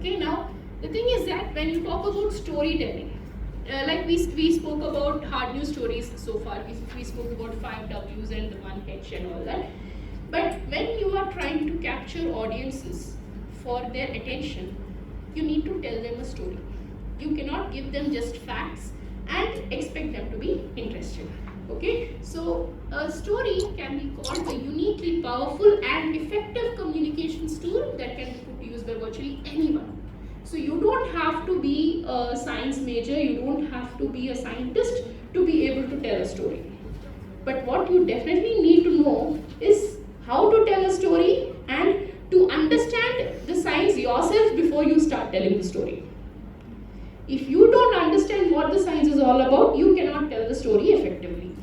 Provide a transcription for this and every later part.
Okay, now the thing is that when you talk about storytelling, like we spoke about hard news stories so far, we spoke about 5 Ws and the 1H and all that. But when you are trying to capture audiences for their attention, you need to tell them a story. You cannot give them just facts and expect them to be interested. Okay, so a story can be called a uniquely powerful and effective communications tool that can be put to use by virtually anyone. So you don't have to be a science major, you don't have to be a scientist to be able to tell a story. But what you definitely need to know is how to tell a story and to understand the science yourself before you start telling the story. If you don't understand what the science is all about, you cannot tell the story effectively.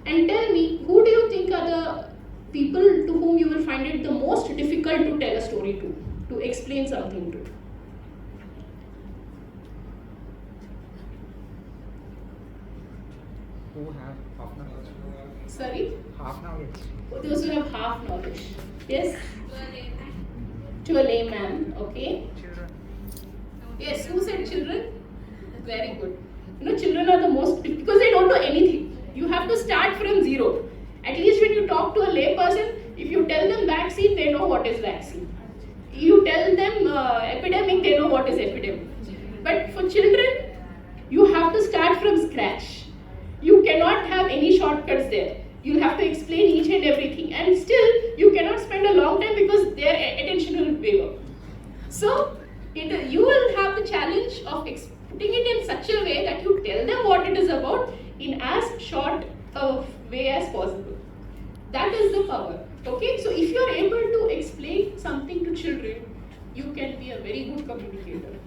And tell me, who do you think are the people to whom you will find it the most difficult to tell a story to explain something to? Who have half knowledge? Sorry? Half knowledge. Those who have half knowledge. Yes? To a layman, okay? Children. Yes, who said children? Very good. You know, children are the most, because they don't know anything. You have to start from zero. At least when you talk to a lay person, if you tell them vaccine, they know what is vaccine. You tell them epidemic, they know what is epidemic. But for children, you have to start from scratch. You cannot have any shortcuts there. You'll have to explain each and everything, and still you cannot spend a long time because their attention will waver. So you will have the challenge of putting it in such a way that you tell them what it is about in as short a way as possible. That is the power. Okay, so if you are able to explain something to children, you can be a very good communicator.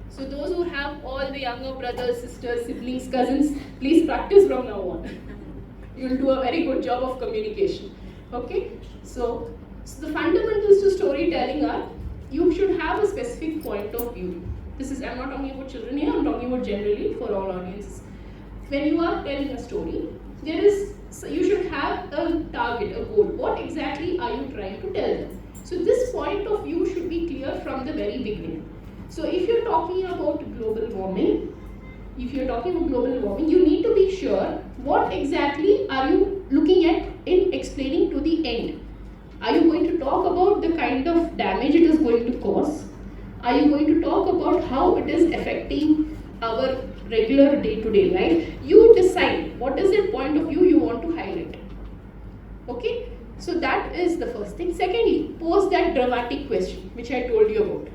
So those who have all the younger brothers, sisters, siblings, cousins, please practice from now on. You will do a very good job of communication. Okay, so the fundamentals to storytelling are, you should have a specific point of view. I'm not talking about children here, I'm talking about generally for all audiences. When you are telling a story, you should have a target, a goal. What exactly are you trying to tell them? So this point of view should be clear from the very beginning. So if you're talking about global warming, you need to be sure what exactly are you looking at in explaining to the end. Are you going to talk about the kind of damage it is going to cause? Are you going to talk about how it is affecting our regular day-to-day life? You decide what is the point of view you want to highlight. Okay? So that is the first thing. Secondly, pose that dramatic question which I told you about.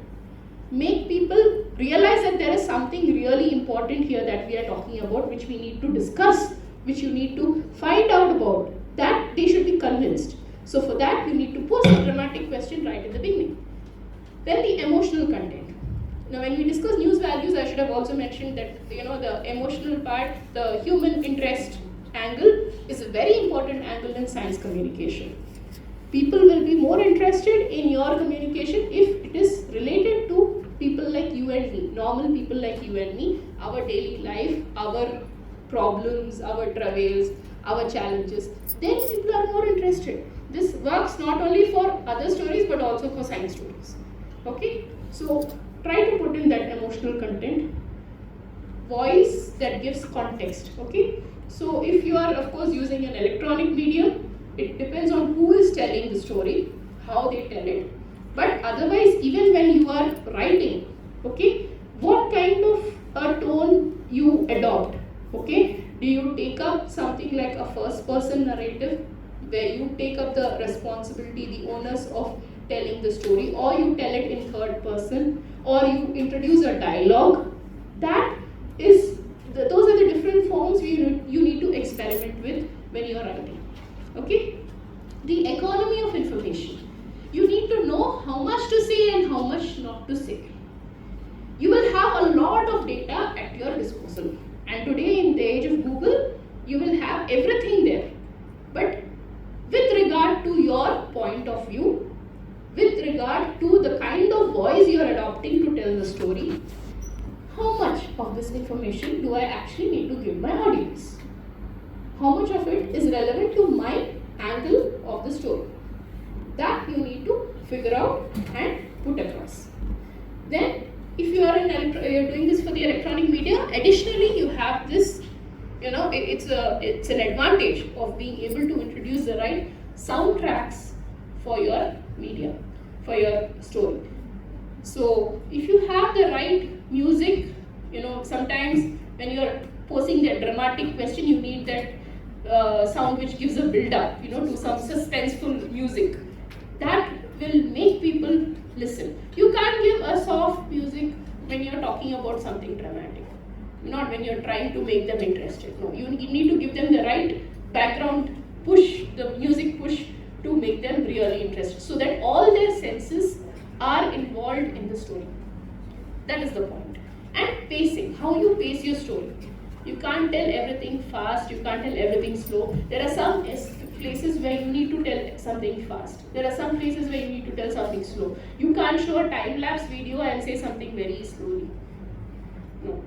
Make people realize that there is something really important here that we are talking about, which we need to discuss, which you need to find out about, that they should be convinced. So for that, you need to pose a dramatic question right at the beginning. Then the emotional content. Now when we discuss news values, I should have also mentioned that the emotional part, the human interest angle is a very important angle in science communication. People will be more interested in your communication if it is related to people like you and me, normal people like you and me, our daily life, our problems, our travails, our challenges. Then people are more interested. This works not only for other stories but also for science stories. Okay, so try to put in that emotional content, voice that gives context. Okay, so if you are of course using an electronic medium, it depends on who is telling the story, how they tell it. But otherwise, even when you are writing, okay, what kind of a tone you adopt? Okay, do you take up something like a first-person narrative, where you take up the responsibility, the onus of telling the story, or you tell it in third person, or you introduce a dialogue? Those are the different forms you need to experiment with when you are writing. Okay, the economy of information. You need to know how much to say and how much not to say. You will have a lot of data at your disposal, and today in the age of Google, you will have everything there. But with regard to your point of view, with regard to the kind of voice you are adopting to tell the story, how much of this information do I actually need to give my audience? How much of it is relevant to my angle of the story? That you need to figure out and put across. Then, if you are you're doing this for the electronic media, additionally you have this, it's an advantage of being able to introduce the right soundtracks for your media, for your story. So if you have the right music, sometimes when you're posing that dramatic question, you need that sound which gives a build-up, to some suspenseful music. That will make people listen. You can't give a soft music when you're talking about something dramatic, not when you're trying to make them interested. No, you need to give them the right background push, the music push, to make them really interested, so that all their senses are involved in the story. That is the point. And pacing, how you pace your story. You can't tell everything fast, you can't tell everything slow. There are some places where you need to tell something fast. There are some places where you need to tell something slow. You can't show a time-lapse video and say something very slowly. No.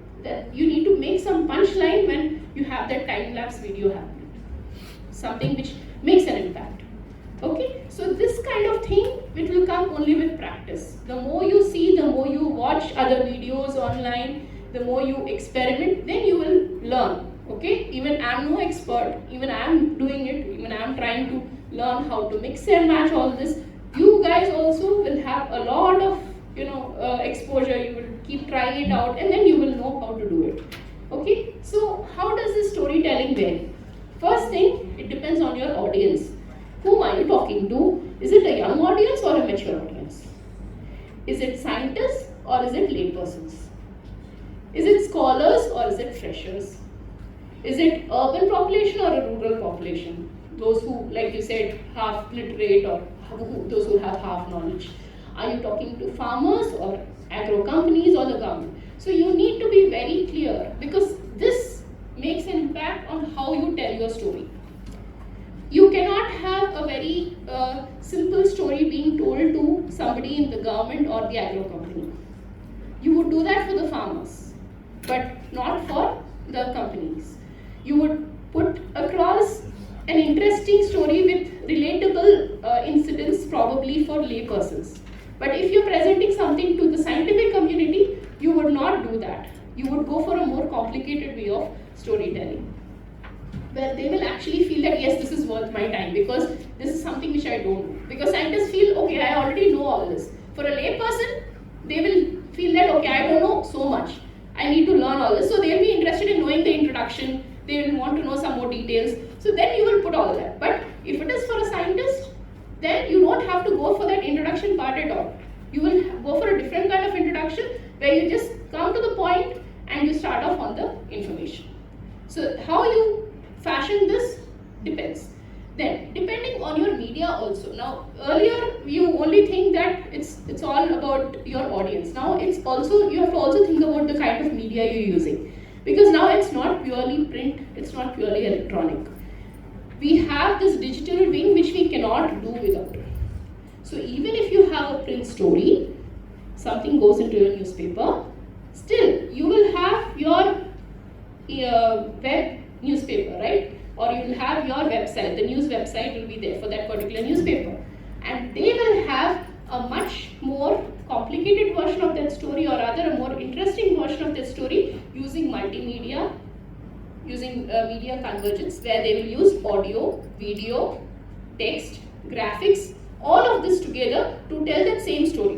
You need to make some punchline when you have that time-lapse video happening. Something which makes an impact. Okay, so this kind of thing, it will come only with practice. The more you see, the more you watch other videos online, the more you experiment, then you will learn. Okay, even I'm no expert, even I'm doing it, even I'm trying to learn how to mix and match all this. You guys also will have a lot of exposure. You will keep trying it out, and then you will know how to do it. Okay, so how does this storytelling vary? First thing, it depends on your audience. Whom are you talking to? Is it a young audience or a mature audience? Is it scientists or is it laypersons? Is it scholars or is it freshers? Is it urban population or a rural population? Those who, like you said, half literate, or those who have half knowledge. Are you talking to farmers or agro companies or the government? So you need to be very clear, because this makes an impact on how you tell your story. You cannot have a very simple story being told to somebody in the government or the agro company. You would do that for the farmers, but not for the companies. You would put across an interesting story with relatable incidents, probably for laypersons. But if you're presenting something to the scientific community, you would not do that. You would go for a more complicated way of storytelling, where they will actually feel that yes, this is worth my time, because this is something which I don't know. Because scientists feel, okay, I already know all this. For a layperson, they will feel that, okay, I don't know so much, I need to learn all this. So they'll be interested in knowing the introduction, they will want to know some more details. So then you will put all that. But if it is for a scientist, then you don't have to go for that introduction part at all. You will go for a different kind of introduction, where you just come to the point and you start off on the information. So how you fashion this depends. Then, depending on your media also. Now, earlier you only think that it's all about your audience. Now it's also, you have to also think about the kind of media you're using, because now it's not purely print, it's not purely electronic. We have this digital wing which we cannot do without. So even if you have a print story, something goes into your newspaper, still you will have your web newspaper, right? Or you will have your website, the news website will be there for that particular newspaper. And they will have a much more complicated version of that story, or rather a more interesting version of that story, using multimedia, using media convergence, where they will use audio, video, text, graphics, all of this together to tell that same story.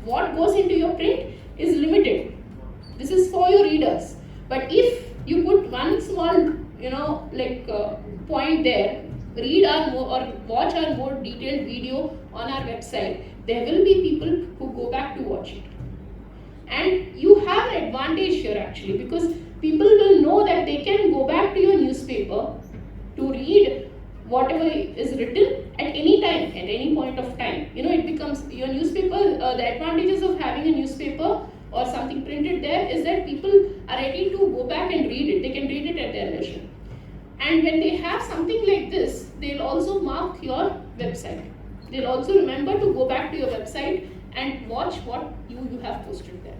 What goes into your print is limited. This is for your readers. But if you put one small, point there, read our more or watch our more detailed video on our website, there will be people who go back to watch it. And you have an advantage here actually, because people will know that they can go back to your newspaper to read whatever is written at any time, at any point of time. It becomes your newspaper. The advantages of having a newspaper or something printed there is that people are ready to go back and read it. They can read it at their leisure. And when they have something like this, they'll also mark your website. They'll also remember to go back to your website and watch what you have posted there.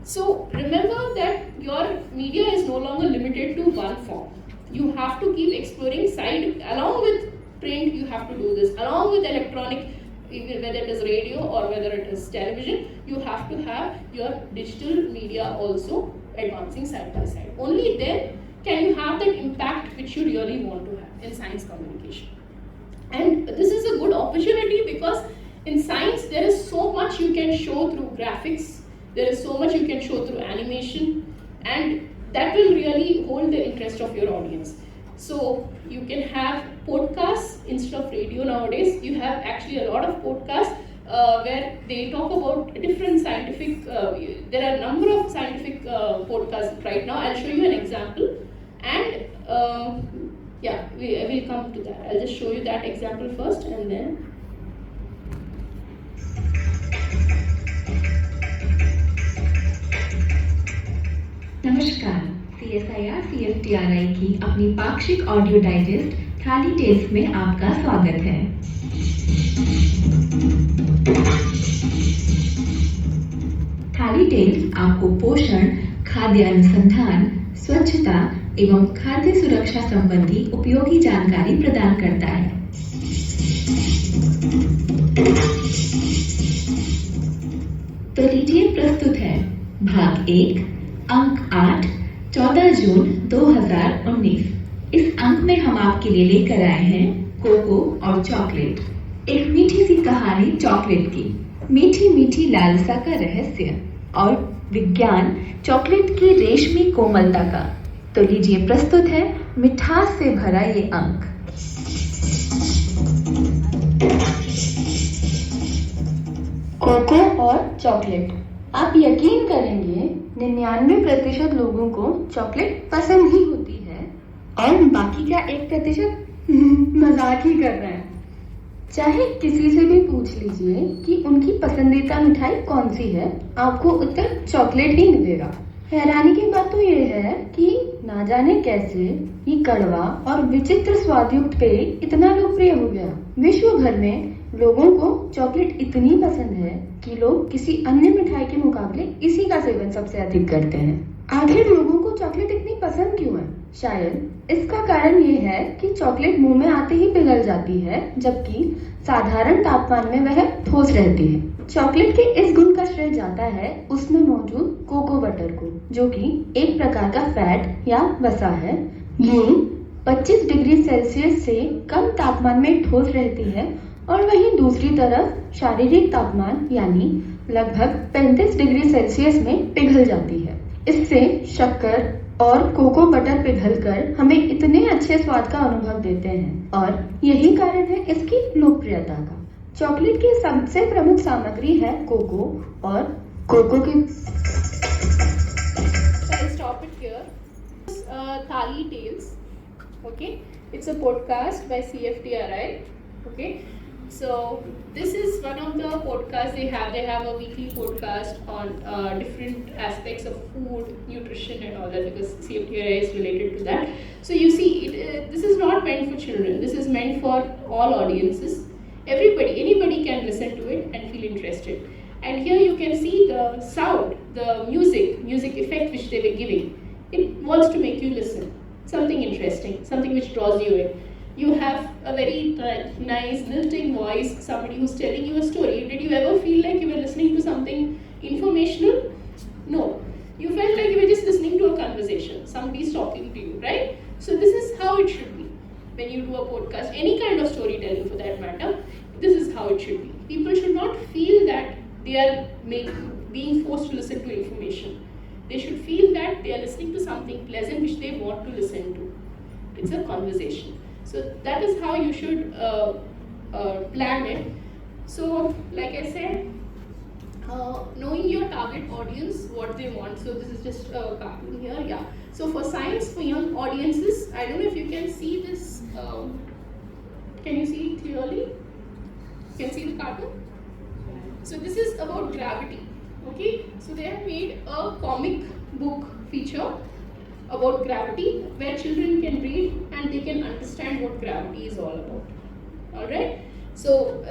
So remember that your media is no longer limited to one form. You have to keep exploring side, along with print you have to do this, along with electronic even whether it is radio or whether it is television, you have to have your digital media also advancing side by side. Only then can you have that impact which you really want to have in science communication. And this is a good opportunity because in science there is so much you can show through graphics, there is so much you can show through animation, and that will really hold the interest of your audience. So you can have podcasts instead of radio nowadays. You have actually a lot of podcasts where they talk about different scientific, there are a number of scientific podcasts right now. I'll show you an example, and yeah, we'll come to that. I'll just show you that example first and then. नमस्कार, CSIR CFTRI की अपनी पाक्षिक audio digest थाली tales में आपका स्वागत है। थाली टेल्स आपको पोषण, खाद्य अनुसंधान, स्वच्छता एवं खाद्य सुरक्षा संबंधी उपयोगी जानकारी प्रदान करता है। तो लीजिए प्रस्तुत है भाग 1, अंक 8, 14 जून 2019। इस अंक में हम आपके लिए लेकर आए हैं कोको और चॉकलेट, एक मीठी सी कहानी चॉकलेट की, मीठी मीठी लालसा का रहस्य और विज्ञान चॉकलेट की रेशमी कोमलता का। तो लीजिए प्रस्तुत है मिठास से भरा ये अंक। कोको और चॉकलेट। आप यकीन करेंगे 99% लोगों को चॉकलेट पसंद ही होती है और बाकी का 1% मजाक ही कर रहे हैं। चाहे किसी से भी पूछ लीजिए कि उनकी पसंदीदा मिठाई कौन सी है, आपको उत्तर चॉकलेट ही मिलेगा। हैरानी की बात तो ये है कि ना जाने कैसे ये कड़वा और विचित्र स्वादयुक्त पेय इतना लोकप्रिय हो गया। विश्व भर में लोगों को चॉकलेट इतनी पसंद है कि लोग किसी अन्य मिठाई के मुकाबले इसी का सेवन सबसे अधिक करते हैं। आखिर लोगों को चॉकलेट इतनी पसंद क्यों है? शायद इसका कारण ये है कि चॉकलेट मुंह में आते ही पिघल जाती है, जबकि साधारण तापमान में वह ठोस रहती है। चॉकलेट के इस गुण का श्रेय जाता है उसमें मौजूद कोको बटर को, जो कि एक प्रकार का फैट या वसा है। ये 25 डिग्री सेल्सियस से कम तापमान में ठोस रहती है और वहीं दूसरी तरफ शारीरिक तापमान यानी लगभग 35 डिग्री सेल्सियस में पिघल जाती है। इससे शक्कर और कोको बटर पिघलकर हमें इतने अच्छे स्वाद का अनुभव देते हैं और यही कारण है इसकी लोकप्रियता का। चॉकलेट की सबसे प्रमुख सामग्री है कोको और कोको की Stop it here. Thali Tales. Okay, it's a podcast by CFTRI. Okay, so this is one of the podcasts they have. They have a weekly podcast on different aspects of food, nutrition, and all that because CFTRI is related to that. So you see, this is not meant for children. This is meant for all audiences. Everybody, anybody can listen to it and feel interested. And here you can see the sound, the music effect which they were giving. It wants to make you listen. Something interesting, something which draws you in. You have a very nice lilting voice, somebody who's telling you a story. Did you ever feel like you were listening to something informational? No. You felt like you were just listening to a conversation. Somebody's talking to you, right? So this is how it should be. When you do a podcast, any kind of storytelling for that matter, this is how it should be. People should not feel that they are being forced to listen to information. They should feel that they are listening to something pleasant which they want to listen to. It's a conversation. So that is how you should plan it. So like I said, knowing your target audience, what they want. So this is just a cartoon here, yeah. So for science, for young audiences, I don't know if you can see this. Can you see it clearly? You can see the cartoon? So this is about gravity, okay? So they have made a comic book feature about gravity where children can read and they can understand what gravity is all about. Alright? So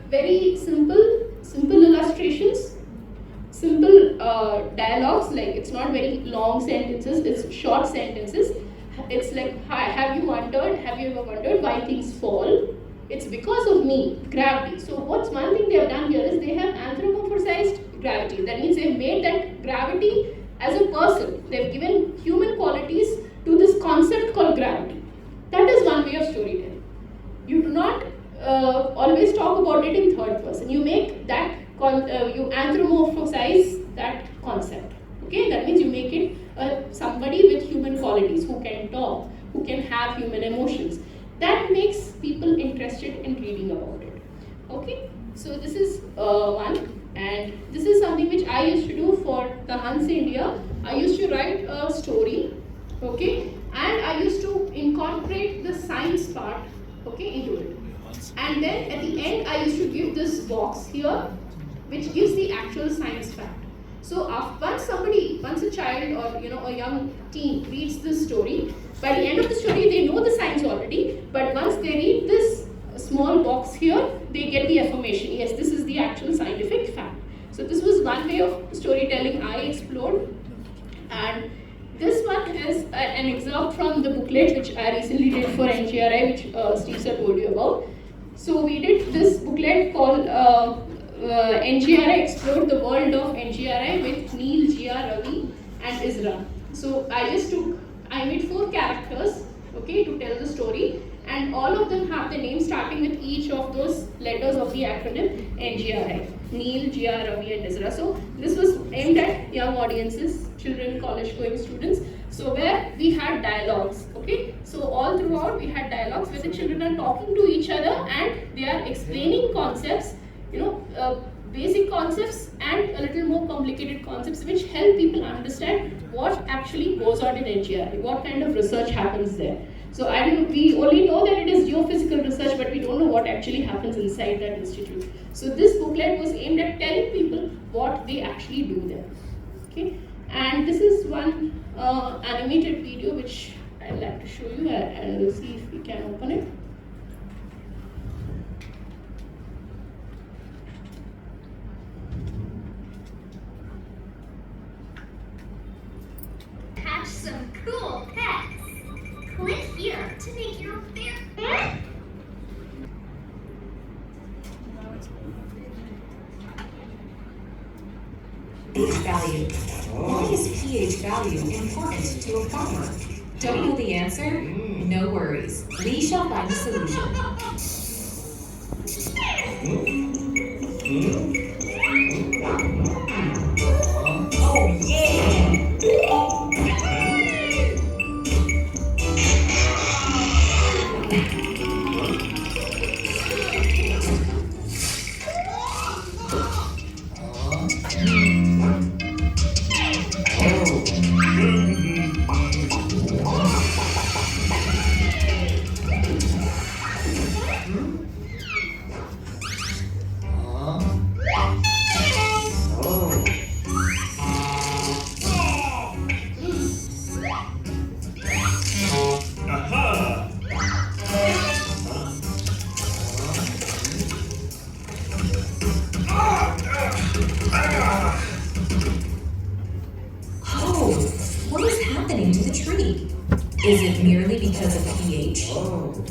very simple illustrations, simple dialogues, like it's not very long sentences, it's short sentences. It's like, have you ever wondered why things fall? It's because of me, gravity. So what's one thing they have done here is they have anthropomorphized gravity. That means they've made that gravity as a person. They've given human qualities to this concept called gravity. That is one way of storytelling. You do not always talk about it in third person. You make that, you anthropomorphize that concept. Okay, that means you make it somebody with human qualities, who can talk, who can have human emotions. That makes people interested in reading about it. Okay, so this is one, and this is something which I used to do for the Hans India. I used to write a story, okay, and I used to incorporate the science part, okay, into it. And then at the end, I used to give this box here, which gives the actual science fact. So once a child or a young teen reads this story, by the end of the story they know the science already, but once they read this small box here, they get the affirmation, yes, this is the actual scientific fact. So this was one way of storytelling I explored. And this one is an excerpt from the booklet which I recently did for NGRI, which Steve sir told you about. So we did this booklet called NGRI Explored the World of NGRI with Neil, Gia, Ravi and Isra. So I made 4 characters, okay, to tell the story, and all of them have the name starting with each of those letters of the acronym NGRI. Neil, Gia, Ravi and Isra. So this was aimed at young audiences, children, college going students. So where we had dialogues, okay. So all throughout we had dialogues where the children are talking to each other and they are explaining concepts, basic concepts and a little more complicated concepts which help people understand what actually goes on in NGRI, what kind of research happens there. So we only know that it is geophysical research, but we don't know what actually happens inside that institute. So this booklet was aimed at telling people what they actually do there. Okay, and this is one animated video which I'd like to show you, and we'll see if we can open it. Hatch some cool pets. Click here to make your favorite. pH value. Why is pH value important to a farmer? Don't know the answer? No worries. We shall find a solution. Oh yeah! Is it merely because of pH?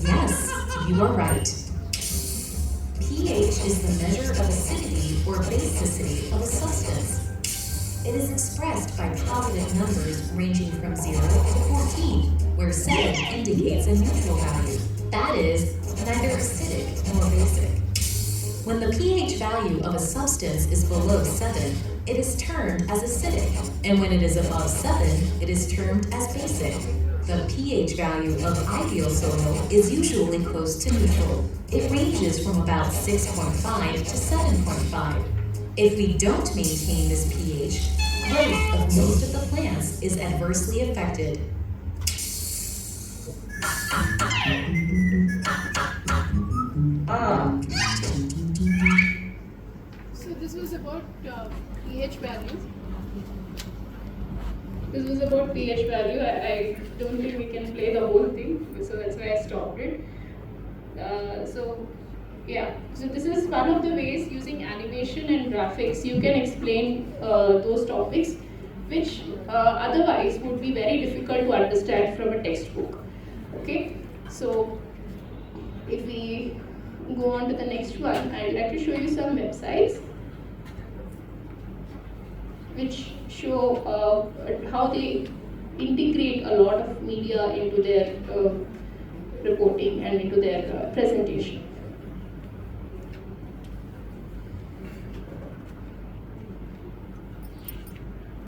Yes, you are right. pH is the measure of acidity or basicity of a substance. It is expressed by positive numbers ranging from 0 to 14, where 7 indicates a neutral value. That is, neither acidic nor basic. When the pH value of a substance is below 7, it is termed as acidic, and when it is above 7, it is termed as basic. The pH value of ideal soil is usually close to neutral. It ranges from about 6.5 to 7.5. If we don't maintain this pH, growth of most of the plants is adversely affected. So this was about pH value. This was about pH value. I don't think we can play the whole thing, so that's why I stopped it. So this is one of the ways, using animation and graphics, you can explain those topics which otherwise would be very difficult to understand from a textbook. Okay, so if we go on to the next one, I'd like to show you some websites which show how they integrate a lot of media into their reporting and into their presentation.